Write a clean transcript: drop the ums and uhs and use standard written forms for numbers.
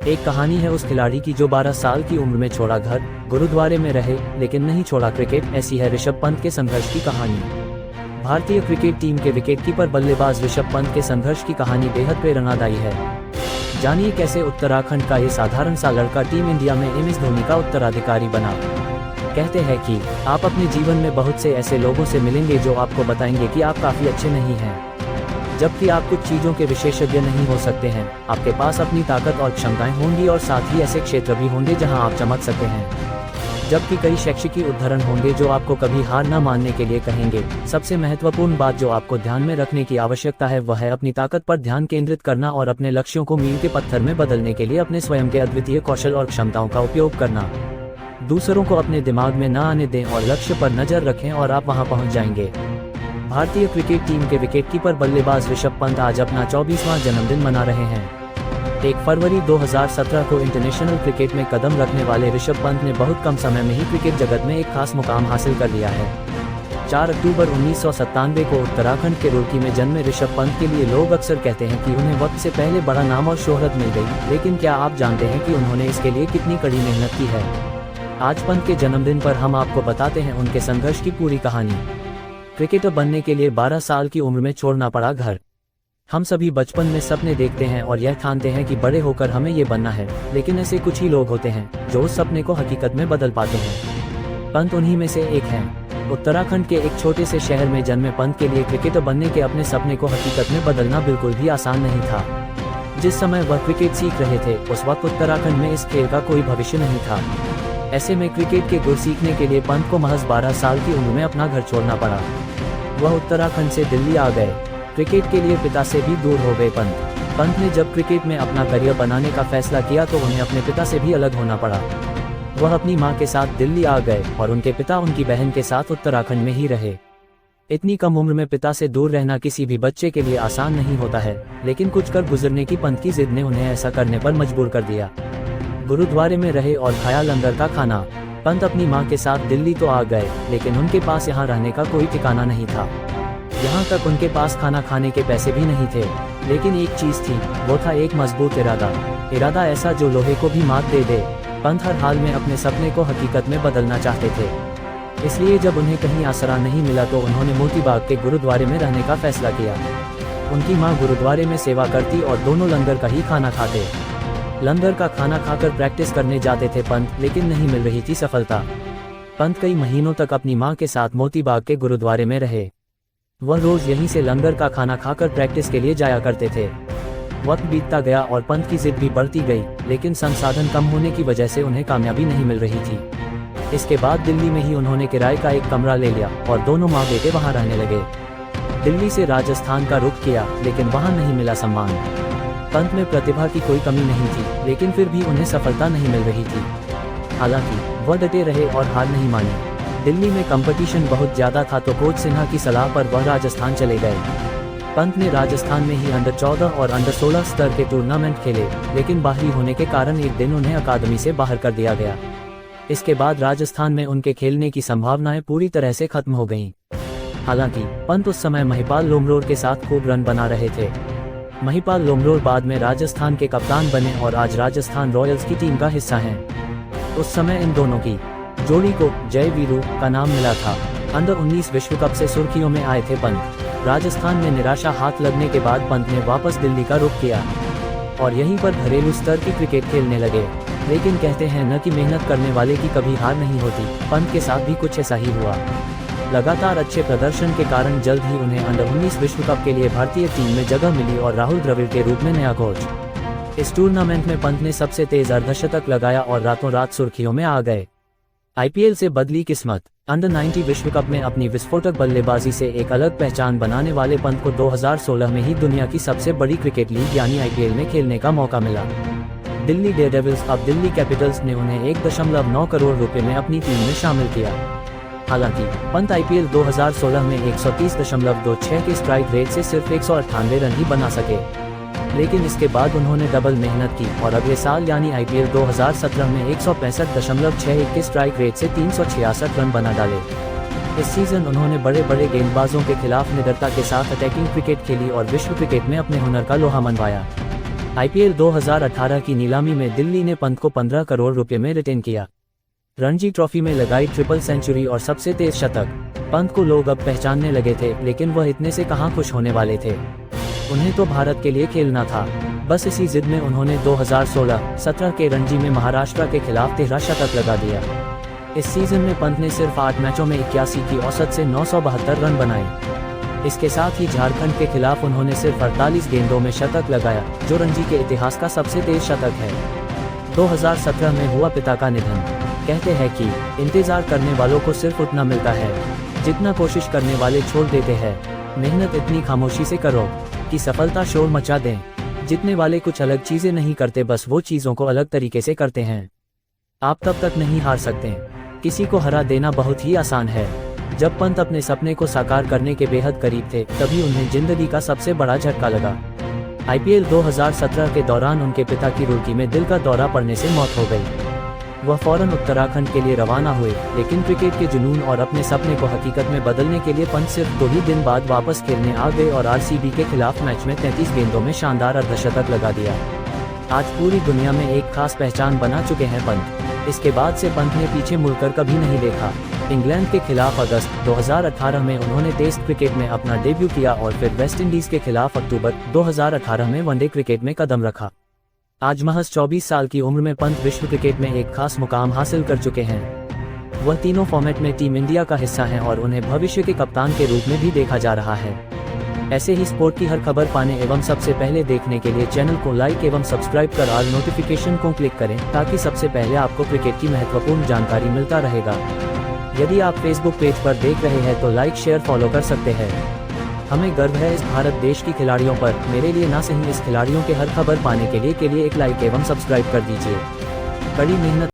एक कहानी है उस खिलाड़ी की जो 12 साल की उम्र में छोड़ा घर, गुरुद्वारे में रहे लेकिन नहीं छोड़ा क्रिकेट। ऐसी है ऋषभ पंत के संघर्ष की कहानी। भारतीय क्रिकेट टीम के विकेटकीपर बल्लेबाज ऋषभ पंत के संघर्ष की कहानी बेहद प्रेरणादायी है। जानिए कैसे उत्तराखंड का ये साधारण सा लड़का टीम इंडिया में MS धोनी का उत्तराधिकारी बना। कहते हैं कि आप अपने जीवन में बहुत से ऐसे लोगों से मिलेंगे जो आपको बताएंगे कि आप काफी अच्छे नहीं हैं, जबकि आप कुछ चीजों के विशेषज्ञ नहीं हो सकते हैं। आपके पास अपनी ताकत और क्षमताएं होंगी और साथ ही ऐसे क्षेत्र भी होंगे जहां आप चमक सकते हैं। जबकि कई शैक्षिकी उदाहरण होंगे जो आपको कभी हार न मानने के लिए कहेंगे। सबसे महत्वपूर्ण बात जो आपको ध्यान में रखने की आवश्यकता है वह है अपनी ताकत पर ध्यान केंद्रित करना और अपने लक्ष्यों को मील के पत्थर में बदलने के लिए अपने स्वयं के अद्वितीय कौशल और क्षमताओं का उपयोग करना। दूसरों को अपने दिमाग में न आने दें और लक्ष्य पर नजर रखें और आप वहां पहुंच जाएंगे। भारतीय क्रिकेट टीम के विकेटकीपर बल्लेबाज ऋषभ पंत आज अपना 24वां जन्मदिन मना रहे हैं। 1 फरवरी 2017 को इंटरनेशनल क्रिकेट में कदम रखने वाले ऋषभ पंत ने बहुत कम समय में ही क्रिकेट जगत में एक खास मुकाम हासिल कर लिया है। 4 अक्टूबर 1997 को उत्तराखंड के रुड़की में जन्मे ऋषभ पंत के लिए लोग अक्सर कहते हैं कि उन्हें वक्त से पहले बड़ा नाम और शोहरत मिल गई, लेकिन क्या आप जानते हैं कि उन्होंने इसके लिए कितनी कड़ी मेहनत की है। आज पंत के जन्मदिन पर हम आपको बताते हैं उनके संघर्ष की पूरी कहानी। क्रिकेटर बनने के लिए 12 साल की उम्र में छोड़ना पड़ा घर। हम सभी बचपन में सपने देखते हैं और यह ठानते हैं कि बड़े होकर हमें ये बनना है, लेकिन ऐसे कुछ ही लोग होते हैं जो उस सपने को हकीकत में बदल पाते हैं। पंत उन्हीं में से एक हैं। उत्तराखंड के एक छोटे से शहर में जन्मे पंत के लिए क्रिकेटर बनने के अपने सपने को हकीकत में बदलना बिल्कुल भी आसान नहीं था। जिस समय वह क्रिकेट सीख रहे थे उस वक्त उत्तराखंड में इस खेल का कोई भविष्य नहीं था। ऐसे में क्रिकेट के गुर सीखने के लिए पंत को महज 12 साल की उम्र में अपना घर छोड़ना पड़ा। वह उत्तराखंड से दिल्ली आ गए। क्रिकेट के लिए पिता से भी दूर हो गए पंत ने जब क्रिकेट में अपना करियर बनाने का फैसला किया तो उन्हें अपने पिता से भी अलग होना पड़ा। वह अपनी मां के साथ दिल्ली आ गए और उनके पिता उनकी बहन के साथ उत्तराखंड में ही रहे। इतनी कम उम्र में पिता से दूर रहना किसी भी बच्चे के लिए आसान नहीं होता है, लेकिन कुछ कर गुजरने की पंत की जिद ने उन्हें ऐसा करने पर मजबूर कर दिया। गुरुद्वारे में रहे और खाया लंगर का खाना। पंत अपनी मां के साथ दिल्ली तो आ गए, लेकिन उनके पास यहाँ रहने का कोई ठिकाना नहीं था। यहाँ तक उनके पास खाना खाने के पैसे भी नहीं थे। लेकिन एक चीज थी, वो था एक मजबूत इरादा ऐसा जो लोहे को भी मात दे दे। पंत हर हाल में अपने सपने को हकीकत में बदलना चाहते थे। इसलिए जब उन्हें कहीं आसरा नहीं मिला तो उन्होंने मोती बाग के गुरुद्वारे में रहने का फैसला किया। उनकी माँ गुरुद्वारे में सेवा करती और दोनों लंगर का ही खाना खाते। लंगर का खाना खाकर प्रैक्टिस करने जाते थे पंत, लेकिन नहीं मिल रही थी सफलता। पंत कई महीनों तक अपनी मां के साथ मोती बाग के गुरुद्वारे में रहे। वह रोज यहीं से लंगर का खाना खाकर प्रैक्टिस के लिए जाया करते थे। वक्त बीतता गया और पंत की जिद भी बढ़ती गई, लेकिन संसाधन कम होने की वजह से उन्हें कामयाबी नहीं मिल रही थी। इसके बाद दिल्ली में ही उन्होंने किराए का एक कमरा ले लिया और दोनों माँ बेटे वहाँ रहने लगे। दिल्ली से राजस्थान का रुख किया, लेकिन वहाँ नहीं मिला सम्मान। पंत में प्रतिभा की कोई कमी नहीं थी, लेकिन फिर भी उन्हें सफलता नहीं मिल रही थी। हालांकि वह डटे रहे और हार नहीं मानी। दिल्ली में कंपटीशन बहुत ज्यादा था तो कोच सिन्हा की सलाह पर वह राजस्थान चले गए। पंत ने राजस्थान में ही अंडर 14 और अंडर 16 स्तर के टूर्नामेंट खेले, लेकिन बाहरी होने के कारण एक दिन उन्हें अकादमी से बाहर कर दिया गया। इसके बाद राजस्थान में उनके खेलने की संभावनाएं पूरी तरह से खत्म हो गयी। हालांकि पंत उस समय महिपाल लोमरोड के साथ खूब रन बना रहे थे। महिपाल लोमरोड बाद में राजस्थान के कप्तान बने और आज राजस्थान रॉयल्स की टीम का हिस्सा हैं। उस समय इन दोनों की जोड़ी को जय वीरू का नाम मिला था। अंडर 19 विश्व कप से सुर्खियों में आए थे पंत। राजस्थान में निराशा हाथ लगने के बाद पंत ने वापस दिल्ली का रुख किया और यहीं पर घरेलू स्तर की क्रिकेट खेलने लगे। लेकिन कहते हैं न कि मेहनत करने वाले की कभी हार नहीं होती। पंत के साथ भी कुछ ऐसा ही हुआ। लगातार अच्छे प्रदर्शन के कारण जल्द ही उन्हें अंडर 19 विश्व कप के लिए भारतीय टीम में जगह मिली और राहुल द्रविड़ के रूप में नया कोच। इस टूर्नामेंट में पंत ने सबसे तेज अर्धशतक लगाया और रातों रात सुर्खियों में आ गए। IPL से बदली किस्मत। अंडर 90 विश्व कप में अपनी विस्फोटक बल्लेबाजी से एक अलग पहचान बनाने वाले पंत को 2016 में ही दुनिया की सबसे बड़ी क्रिकेट लीग यानी IPL में खेलने का मौका मिला। दिल्ली डेयरडेविल्स अब दिल्ली कैपिटल्स ने उन्हें 1.9 करोड़ रुपए में अपनी टीम में शामिल किया। हालांकि पंत IPL 2016 में 130.26 के स्ट्राइक रेट से सिर्फ 198 रन ही बना सके, लेकिन इसके बाद उन्होंने डबल मेहनत की और अगले साल यानी IPL 2017 में 165.61 के स्ट्राइक रेट से 366 रन बना डाले। इस सीजन उन्होंने बड़े बड़े गेंदबाजों के खिलाफ निडरता के साथ अटैकिंग क्रिकेट खेली और विश्व क्रिकेट में अपने हुनर का लोहा मनवाया। IPL 2018 की नीलामी में दिल्ली ने पंत को 15 करोड़ रुपए में रिटेन किया। रणजी ट्रॉफी में लगाई ट्रिपल सेंचुरी और सबसे तेज शतक। पंत को लोग अब पहचानने लगे थे, लेकिन वह इतने से कहां खुश होने वाले थे। उन्हें तो भारत के लिए खेलना था। बस इसी जिद में उन्होंने 2016-17 के रणजी में महाराष्ट्र के खिलाफ 13 शतक लगा दिया। इस सीजन में पंत ने सिर्फ 8 मैचों में 81 की औसत से 972 रन बनाए। इसके साथ ही झारखंड के खिलाफ उन्होंने सिर्फ 48 गेंदों में शतक लगाया, जो रणजी के इतिहास का सबसे तेज शतक है। 2017 में हुआ पिता का निधन। कहते हैं कि इंतजार करने वालों को सिर्फ उतना मिलता है जितना कोशिश करने वाले छोड़ देते हैं। मेहनत इतनी खामोशी से करो कि सफलता शोर मचा दें। जीतने वाले कुछ अलग चीजें नहीं करते, बस वो चीजों को अलग तरीके से करते हैं। आप तब तक नहीं हार सकते। किसी को हरा देना बहुत ही आसान है। जब पंत अपने सपने को साकार करने के बेहद करीब थे, तभी उन्हें जिंदगी का सबसे बड़ा झटका लगा। IPL 2017 के दौरान उनके पिता की रुड़की में दिल का दौरा पड़ने से मौत हो गई। वह फौरन उत्तराखंड के लिए रवाना हुए, लेकिन क्रिकेट के जुनून और अपने सपने को हकीकत में बदलने के लिए पंत सिर्फ 2 ही दिन बाद वापस खेलने आ गए और RCB के खिलाफ मैच में 33 गेंदों में शानदार अर्धशतक लगा दिया। आज पूरी दुनिया में एक खास पहचान बना चुके हैं पंत। इसके बाद से पंत ने पीछे मुड़कर कभी नहीं देखा। इंग्लैंड के खिलाफ अगस्त 2018 में उन्होंने टेस्ट क्रिकेट में अपना डेब्यू किया और फिर वेस्टइंडीज के खिलाफ अक्टूबर 2018 में वनडे क्रिकेट में कदम रखा। आज महज 24 साल की उम्र में पंत विश्व क्रिकेट में एक खास मुकाम हासिल कर चुके हैं। वह तीनों फॉर्मेट में टीम इंडिया का हिस्सा हैं और उन्हें भविष्य के कप्तान के रूप में भी देखा जा रहा है। ऐसे ही स्पोर्ट की हर खबर पाने एवं सबसे पहले देखने के लिए चैनल को लाइक एवं सब्सक्राइब कर ऑल नोटिफिकेशन को क्लिक करें, ताकि सबसे पहले आपको क्रिकेट की महत्वपूर्ण जानकारी मिलता रहेगा। यदि आप फेसबुक पेज पर देख रहे हैं तो लाइक शेयर फॉलो कर सकते हैं। हमें गर्व है इस भारत देश की खिलाड़ियों पर। मेरे लिए ना सही, इस खिलाड़ियों के हर खबर पाने के लिए एक लाइक एवं सब्सक्राइब कर दीजिए। कड़ी मेहनत